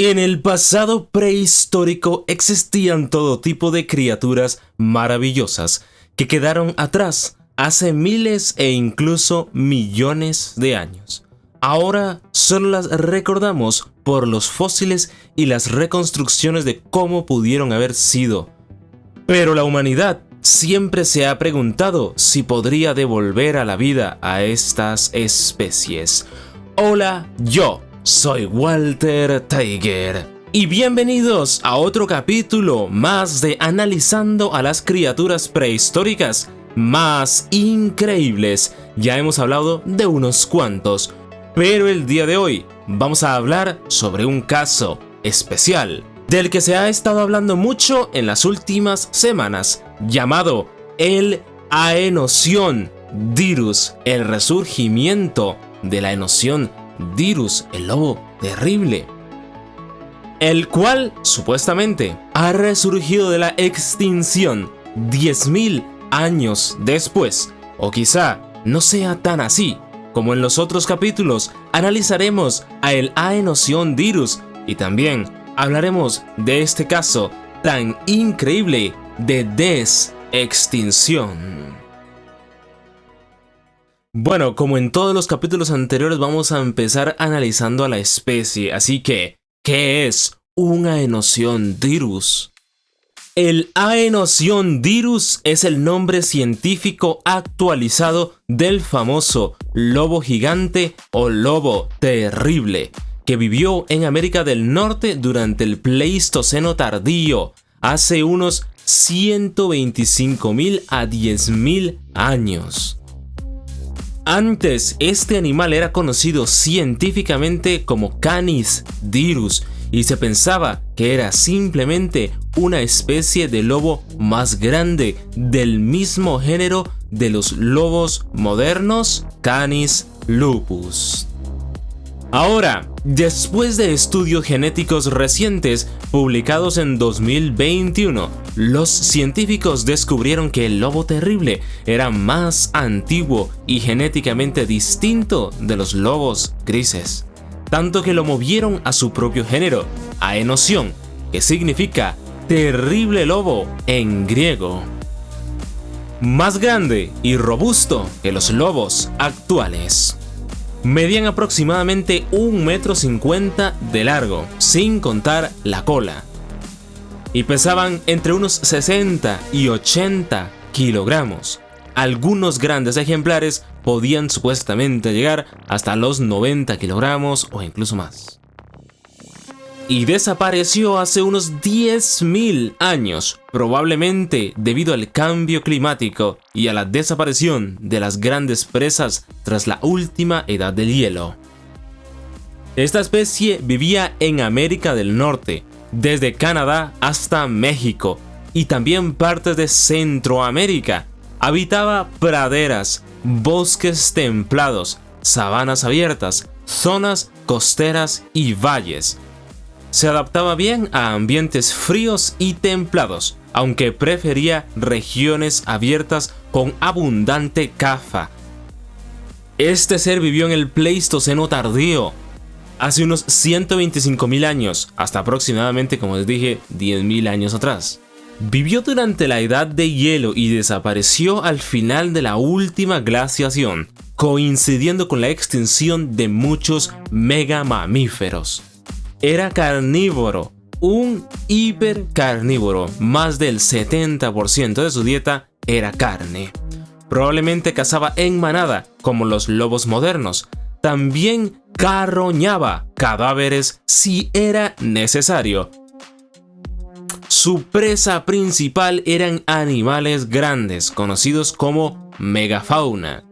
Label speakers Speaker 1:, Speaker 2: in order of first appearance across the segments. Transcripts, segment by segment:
Speaker 1: En el pasado prehistórico existían todo tipo de criaturas maravillosas que quedaron atrás hace miles e incluso millones de años. Ahora solo las recordamos por los fósiles y las reconstrucciones de cómo pudieron haber sido. Pero la humanidad siempre se ha preguntado si podría devolver a la vida a estas especies. Hola, yo soy Walter Tiger y bienvenidos a otro capítulo más de Analizando a las criaturas prehistóricas más increíbles. Ya hemos hablado de unos cuantos, pero el día de hoy vamos a hablar sobre un caso especial del que se ha estado hablando mucho en las últimas semanas, llamado el Aenosión Dirus, el resurgimiento de la Aenosión Dirus, el lobo terrible, el cual supuestamente ha resurgido de la extinción 10.000 años después, o quizá no sea tan así. Como en los otros capítulos, analizaremos a el Aenosión Dirus y también hablaremos de este caso tan increíble de desextinción. Bueno, como en todos los capítulos anteriores, vamos a empezar analizando a la especie, así que, ¿qué es un Aenosión Dirus? El Aenosión Dirus es el nombre científico actualizado del famoso lobo gigante o lobo terrible, que vivió en América del Norte durante el Pleistoceno tardío, hace unos 125.000 a 10.000 años. Antes, este animal era conocido científicamente como Canis dirus y se pensaba que era simplemente una especie de lobo más grande del mismo género de los lobos modernos, Canis lupus. Ahora, después de estudios genéticos recientes publicados en 2021, los científicos descubrieron que el lobo terrible era más antiguo y genéticamente distinto de los lobos grises, tanto que lo movieron a su propio género, Aenosión, que significa terrible lobo en griego. Más grande y robusto que los lobos actuales. Medían aproximadamente 1,50 m de largo, sin contar la cola, y pesaban entre unos 60 y 80 kilogramos. Algunos grandes ejemplares podían supuestamente llegar hasta los 90 kilogramos o incluso más. Y desapareció hace unos 10.000 años, probablemente debido al cambio climático y a la desaparición de las grandes presas tras la última edad del hielo. Esta especie vivía en América del Norte, desde Canadá hasta México y también partes de Centroamérica. Habitaba praderas, bosques templados, sabanas abiertas, zonas costeras y valles. Se adaptaba bien a ambientes fríos y templados, aunque prefería regiones abiertas con abundante caza. Este ser vivió en el Pleistoceno tardío, hace unos 125.000 años, hasta aproximadamente, como les dije, 10.000 años atrás. Vivió durante la edad de hielo y desapareció al final de la última glaciación, coincidiendo con la extinción de muchos megamamíferos. Era carnívoro, un hipercarnívoro, más del 70% de su dieta era carne. Probablemente cazaba en manada, como los lobos modernos. También carroñaba cadáveres si era necesario. Su presa principal eran animales grandes, conocidos como megafauna.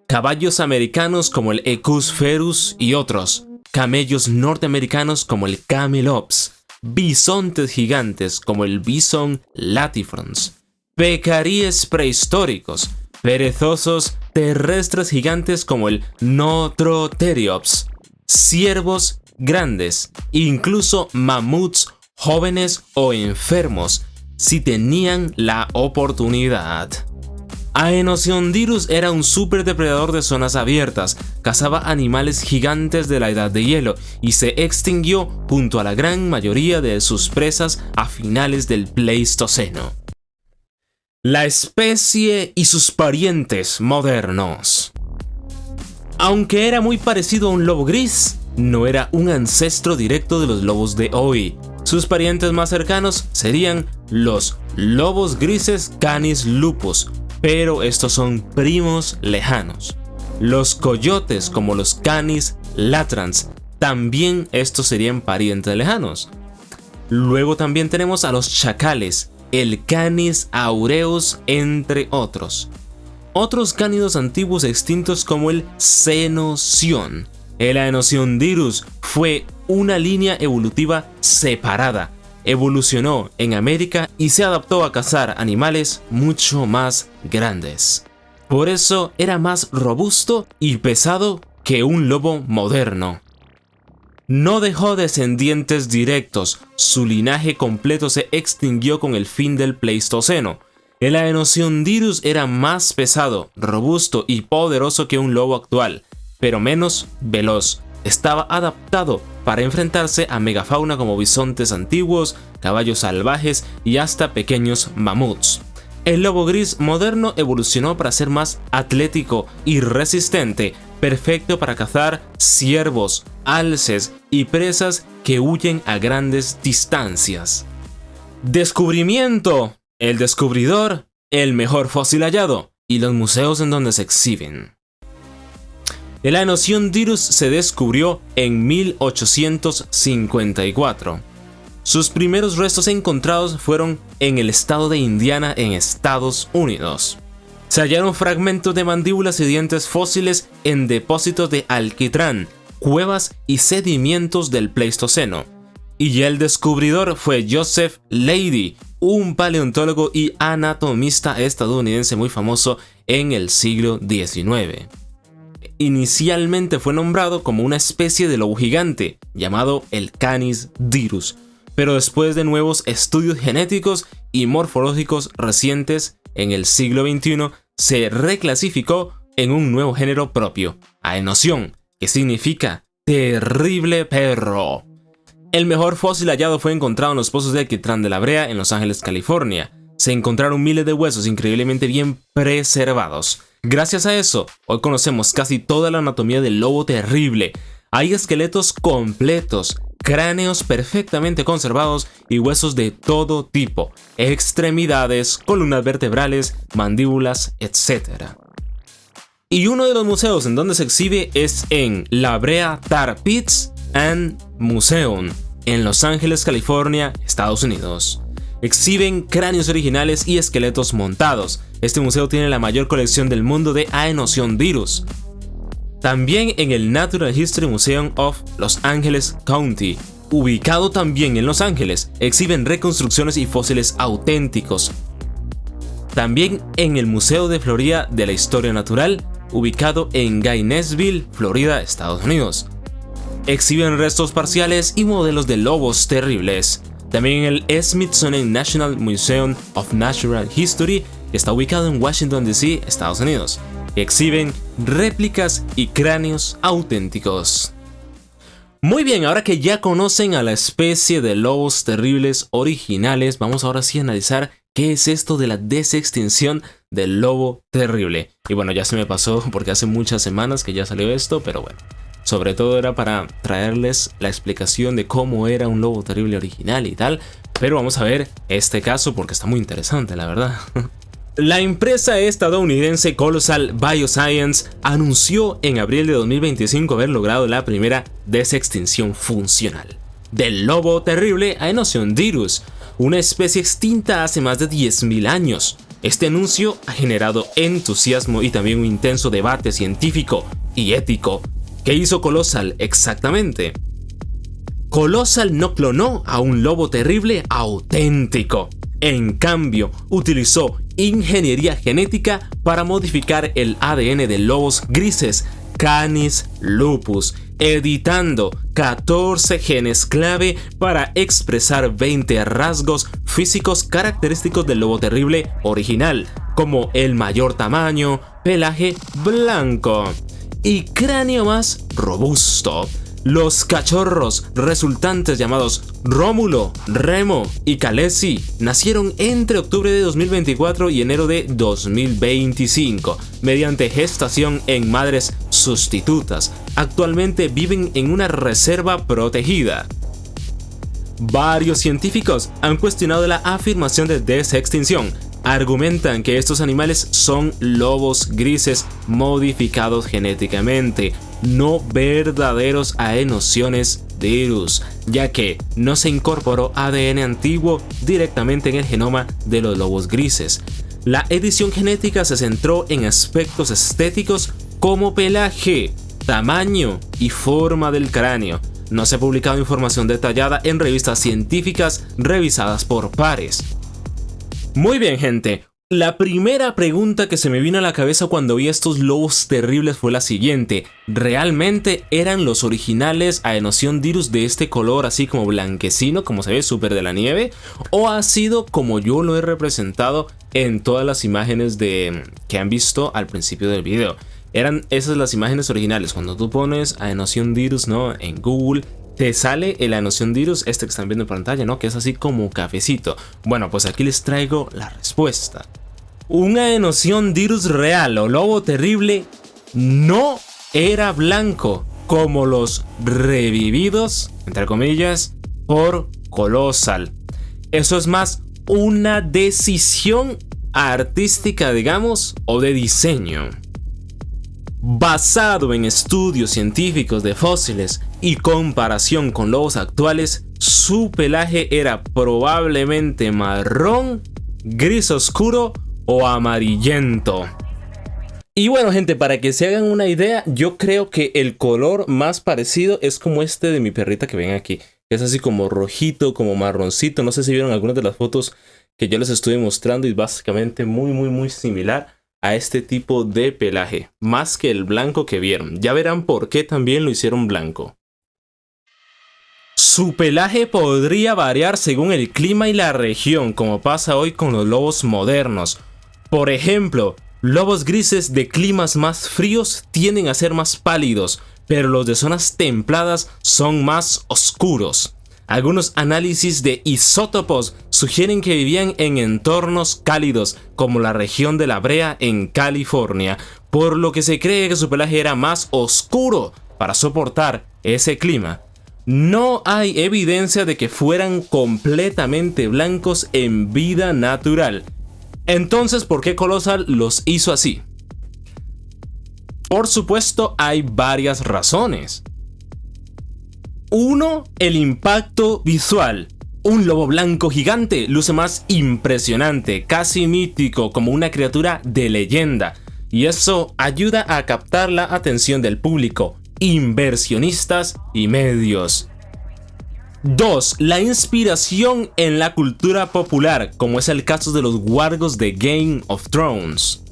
Speaker 1: Caballos americanos como el Equus ferus y otros. Camellos norteamericanos como el Camelops, bisontes gigantes como el Bison latifrons, pecaríes prehistóricos, perezosos terrestres gigantes como el Notroteriops, ciervos grandes, incluso mamuts jóvenes o enfermos, si tenían la oportunidad. Aenocyon era un superdepredador de zonas abiertas, cazaba animales gigantes de la edad de hielo y se extinguió junto a la gran mayoría de sus presas a finales del Pleistoceno. La especie y sus parientes modernos. Aunque era muy parecido a un lobo gris, no era un ancestro directo de los lobos de hoy. Sus parientes más cercanos serían los lobos grises Canis lupus, pero estos son primos lejanos. Los coyotes, como los Canis latrans, también estos serían parientes lejanos. Luego también tenemos a los chacales, el Canis aureus, entre otros. Otros cánidos antiguos extintos como el Cenoción. El Aenocyondyrus fue una línea evolutiva separada. Evolucionó en América y se adaptó a cazar animales mucho más grandes. Por eso era más robusto y pesado que un lobo moderno. No dejó descendientes directos, su linaje completo se extinguió con el fin del Pleistoceno. El Aenocyondyrus era más pesado, robusto y poderoso que un lobo actual, pero menos veloz. Estaba adaptado para enfrentarse a megafauna como bisontes antiguos, caballos salvajes y hasta pequeños mamuts. El lobo gris moderno evolucionó para ser más atlético y resistente, perfecto para cazar ciervos, alces y presas que huyen a grandes distancias. Descubrimiento. El descubridor, el mejor fósil hallado y los museos en donde se exhiben. El Aenocyondyrus se descubrió en 1854. Sus primeros restos encontrados fueron en el estado de Indiana, en Estados Unidos. Se hallaron fragmentos de mandíbulas y dientes fósiles en depósitos de alquitrán, cuevas y sedimentos del Pleistoceno. Y el descubridor fue Joseph Leidy, un paleontólogo y anatomista estadounidense muy famoso en el siglo XIX. Inicialmente fue nombrado como una especie de lobo gigante, llamado el Canis dirus, pero después de nuevos estudios genéticos y morfológicos recientes en el siglo XXI, se reclasificó en un nuevo género propio, Aenocyon, que significa terrible perro. El mejor fósil hallado fue encontrado en los pozos de alquitrán de La Brea, en Los Ángeles, California. Se encontraron miles de huesos increíblemente bien preservados. Gracias a eso, hoy conocemos casi toda la anatomía del lobo terrible. Hay esqueletos completos, cráneos perfectamente conservados y huesos de todo tipo, extremidades, columnas vertebrales, mandíbulas, etc. Y uno de los museos en donde se exhibe es en La Brea Tar Pits and Museum, en Los Ángeles, California, Estados Unidos. Exhiben cráneos originales y esqueletos montados. Este museo tiene la mayor colección del mundo de Aenocyondyrus. También en el Natural History Museum of Los Angeles County, ubicado también en Los Ángeles, exhiben reconstrucciones y fósiles auténticos. También en el Museo de Florida de la Historia Natural, ubicado en Gainesville, Florida, Estados Unidos. Exhiben restos parciales y modelos de lobos terribles. También en el Smithsonian National Museum of Natural History, que está ubicado en Washington, D.C., Estados Unidos. Exhiben réplicas y cráneos auténticos. Muy bien, ahora que ya conocen a la especie de lobos terribles originales, vamos ahora sí a analizar qué es esto de la desextinción del lobo terrible. Y bueno, ya se me pasó porque hace muchas semanas que ya salió esto, pero bueno. Sobre todo era para traerles la explicación de cómo era un lobo terrible original y tal. Pero vamos a ver este caso porque está muy interesante, la verdad. La empresa estadounidense Colossal Bioscience anunció en abril de 2025 haber logrado la primera desextinción funcional del lobo terrible Aenocyondyrus, una especie extinta hace más de 10.000 años. Este anuncio ha generado entusiasmo y también un intenso debate científico y ético. ¿Qué hizo Colossal exactamente? Colossal no clonó a un lobo terrible auténtico. En cambio, utilizó ingeniería genética para modificar el ADN de lobos grises Canis lupus, editando 14 genes clave para expresar 20 rasgos físicos característicos del lobo terrible original. como el mayor tamaño, pelaje blanco y cráneo más robusto. Los cachorros resultantes llamados Rómulo, Remo y Khaleesi nacieron entre octubre de 2024 y enero de 2025 mediante gestación en madres sustitutas. Actualmente viven en una reserva protegida. Varios científicos han cuestionado la afirmación de desextinción. Argumentan que estos animales son lobos grises modificados genéticamente, no verdaderos Aenosciones dirus, ya que no se incorporó ADN antiguo directamente en el genoma de los lobos grises. La edición genética se centró en aspectos estéticos como pelaje, tamaño y forma del cráneo. No se ha publicado información detallada en revistas científicas revisadas por pares. Muy bien, gente. La primera pregunta que se me vino a la cabeza cuando vi estos lobos terribles fue la siguiente: ¿realmente eran los originales Aenosión dirus de este color así como blanquecino, como se ve súper de la nieve? ¿O ha sido como yo lo he representado en todas las imágenes que han visto al principio del video? Eran esas las imágenes originales. Cuando tú pones Aenosión dirus, ¿no?, en Google, te sale el Aenosión dirus, este que están viendo en pantalla, ¿no?, que es así como cafecito. Bueno, pues aquí les traigo la respuesta. Un Aenosión dirus real o lobo terrible no era blanco como los revividos, entre comillas, por Colossal. Eso es más una decisión artística, digamos, o de diseño. Basado en estudios científicos de fósiles y comparación con lobos actuales, su pelaje era probablemente marrón, gris oscuro o amarillento. Y bueno, gente, para que se hagan una idea, yo creo que el color más parecido es como este de mi perrita que ven aquí. Es así como rojito, como marroncito. No sé si vieron algunas de las fotos que yo les estuve mostrando y básicamente muy similar a este tipo de pelaje, más que el blanco que vieron. Ya verán por qué también lo hicieron blanco. Su pelaje podría variar según el clima y la región, como pasa hoy con los lobos modernos. Por ejemplo, lobos grises de climas más fríos tienden a ser más pálidos, pero los de zonas templadas son más oscuros. Algunos análisis de isótopos sugieren que vivían en entornos cálidos, como la región de La Brea en California, por lo que se cree que su pelaje era más oscuro para soportar ese clima. No hay evidencia de que fueran completamente blancos en vida natural. Entonces, ¿por qué Colossal los hizo así? Por supuesto, hay varias razones. 1. El impacto visual. Un lobo blanco gigante luce más impresionante, casi mítico, como una criatura de leyenda. Y eso ayuda a captar la atención del público, inversionistas y medios. 2. La inspiración en la cultura popular, como es el caso de los wargos de Game of Thrones,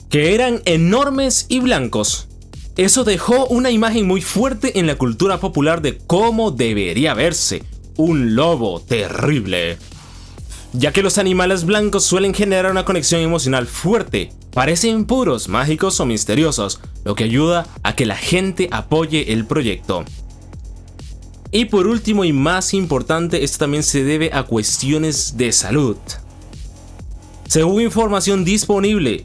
Speaker 1: que eran enormes y blancos. Eso dejó una imagen muy fuerte en la cultura popular de cómo debería verse un lobo terrible, ya que los animales blancos suelen generar una conexión emocional fuerte, parecen puros, mágicos o misteriosos, lo que ayuda a que la gente apoye el proyecto. Y por último y más importante, esto también se debe a cuestiones de salud. Según información disponible,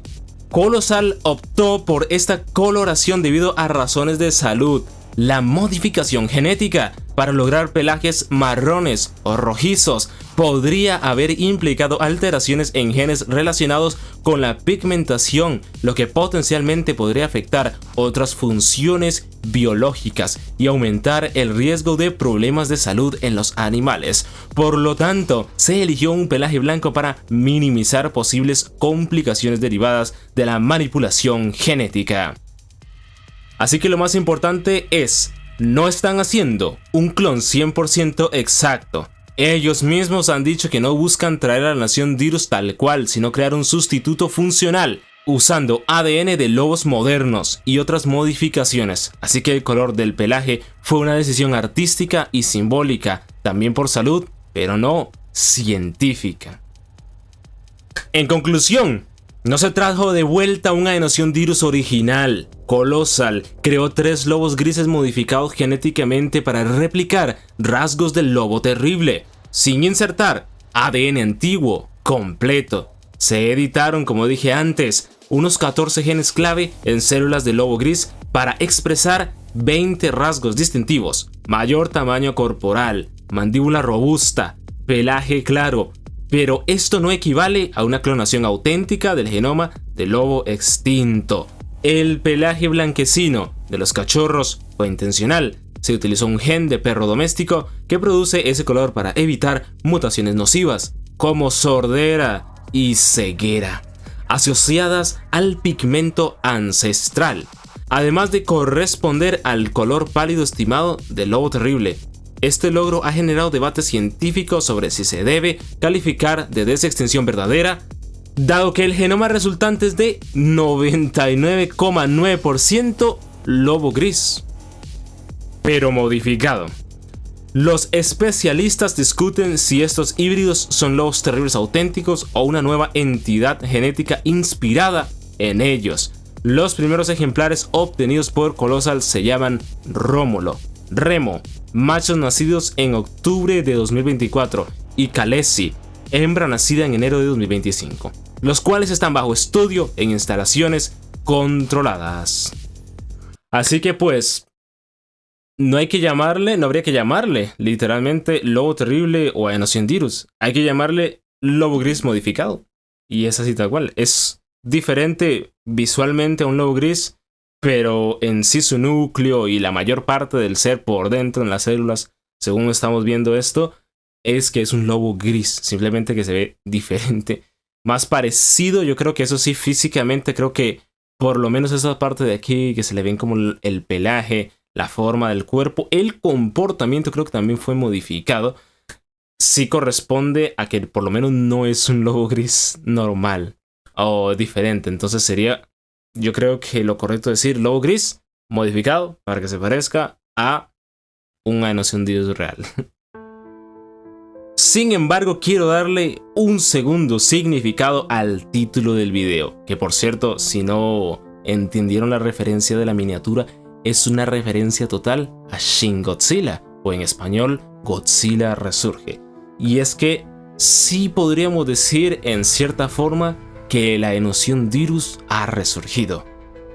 Speaker 1: Colossal optó por esta coloración debido a razones de salud. La modificación genética para lograr pelajes marrones o rojizos podría haber implicado alteraciones en genes relacionados con la pigmentación, lo que potencialmente podría afectar otras funciones biológicas y aumentar el riesgo de problemas de salud en los animales. Por lo tanto, se eligió un pelaje blanco para minimizar posibles complicaciones derivadas de la manipulación genética. Así que lo más importante es, no están haciendo un clon 100% exacto. Ellos mismos han dicho que no buscan traer a la nación dirus tal cual, sino crear un sustituto funcional, usando ADN de lobos modernos y otras modificaciones. Así que el color del pelaje fue una decisión artística y simbólica, también por salud, pero no científica. En conclusión, No se trajo de vuelta un Aenosiondyrus original. Colossal creó 3 lobos grises modificados genéticamente para replicar rasgos del lobo terrible, sin insertar ADN antiguo completo. Se editaron, como dije antes, unos 14 genes clave en células del lobo gris para expresar 20 rasgos distintivos: mayor tamaño corporal, mandíbula robusta, pelaje claro. Pero esto no equivale a una clonación auténtica del genoma del lobo extinto. El pelaje blanquecino de los cachorros fue intencional. Se utilizó un gen de perro doméstico que produce ese color para evitar mutaciones nocivas, como sordera y ceguera, asociadas al pigmento ancestral, además de corresponder al color pálido estimado del lobo terrible. Este logro ha generado debates científicos sobre si se debe calificar de desextinción verdadera, dado que el genoma resultante es de 99,9% lobo gris, pero modificado. Los especialistas discuten si estos híbridos son lobos terribles auténticos o una nueva entidad genética inspirada en ellos. Los primeros ejemplares obtenidos por Colossal se llaman Remo, machos nacidos en octubre de 2024, y Khaleesi, hembra nacida en enero de 2025, los cuales están bajo estudio en instalaciones controladas. Así que pues, no habría que llamarle literalmente lobo terrible o Aenosiondyrus, hay que llamarle lobo gris modificado. Y es así tal cual, es diferente visualmente a un lobo gris, pero en sí su núcleo y la mayor parte del ser por dentro en las células, según estamos viendo esto, es que es un lobo gris, simplemente que se ve diferente, más parecido. Yo creo que eso sí, físicamente creo que por lo menos esa parte de aquí que se le ven como el pelaje, la forma del cuerpo, el comportamiento creo que también fue modificado, sí corresponde a que por lo menos no es un lobo gris normal o diferente. Entonces sería, yo creo que lo correcto es decir lobo gris modificado para que se parezca a un Aenosiondyrus real. Sin embargo, quiero darle un segundo significado al título del video, que por cierto, si no entendieron la referencia de la miniatura, es una referencia total a Shin Godzilla, o en español, Godzilla Resurge. Y es que sí podríamos decir en cierta forma que el Aenosiondyrus ha resurgido.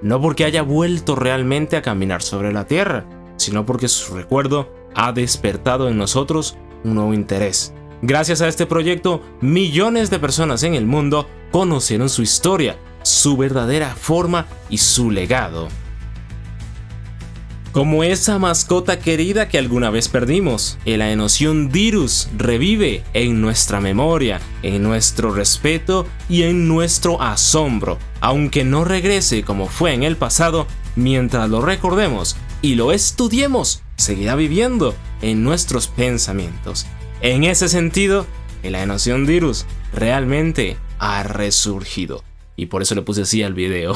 Speaker 1: No porque haya vuelto realmente a caminar sobre la Tierra, sino porque su recuerdo ha despertado en nosotros un nuevo interés. Gracias a este proyecto, millones de personas en el mundo conocieron su historia, su verdadera forma y su legado. Como esa mascota querida que alguna vez perdimos, el Aenosiondyrus revive en nuestra memoria, en nuestro respeto y en nuestro asombro, aunque no regrese como fue en el pasado. Mientras lo recordemos y lo estudiemos, seguirá viviendo en nuestros pensamientos. En ese sentido, el Aenosiondyrus realmente ha resurgido, y por eso le puse así al video.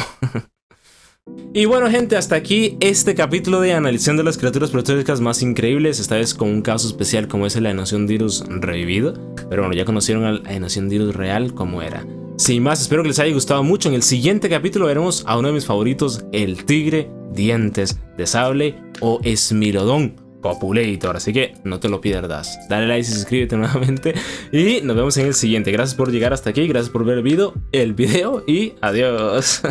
Speaker 1: Y bueno, gente, hasta aquí este capítulo de analizando las criaturas prehistóricas más increíbles, esta vez con un caso especial como es el Aenosiondyrus revivido. Pero bueno, ya conocieron al Aenosiondyrus real como era. Sin más, espero que les haya gustado mucho. En el siguiente capítulo veremos a uno de mis favoritos, el tigre dientes de sable o Smilodon Copulator, así que no te lo pierdas. Dale like y suscríbete nuevamente y nos vemos en el siguiente. Gracias por llegar hasta aquí, gracias por ver el video y adiós.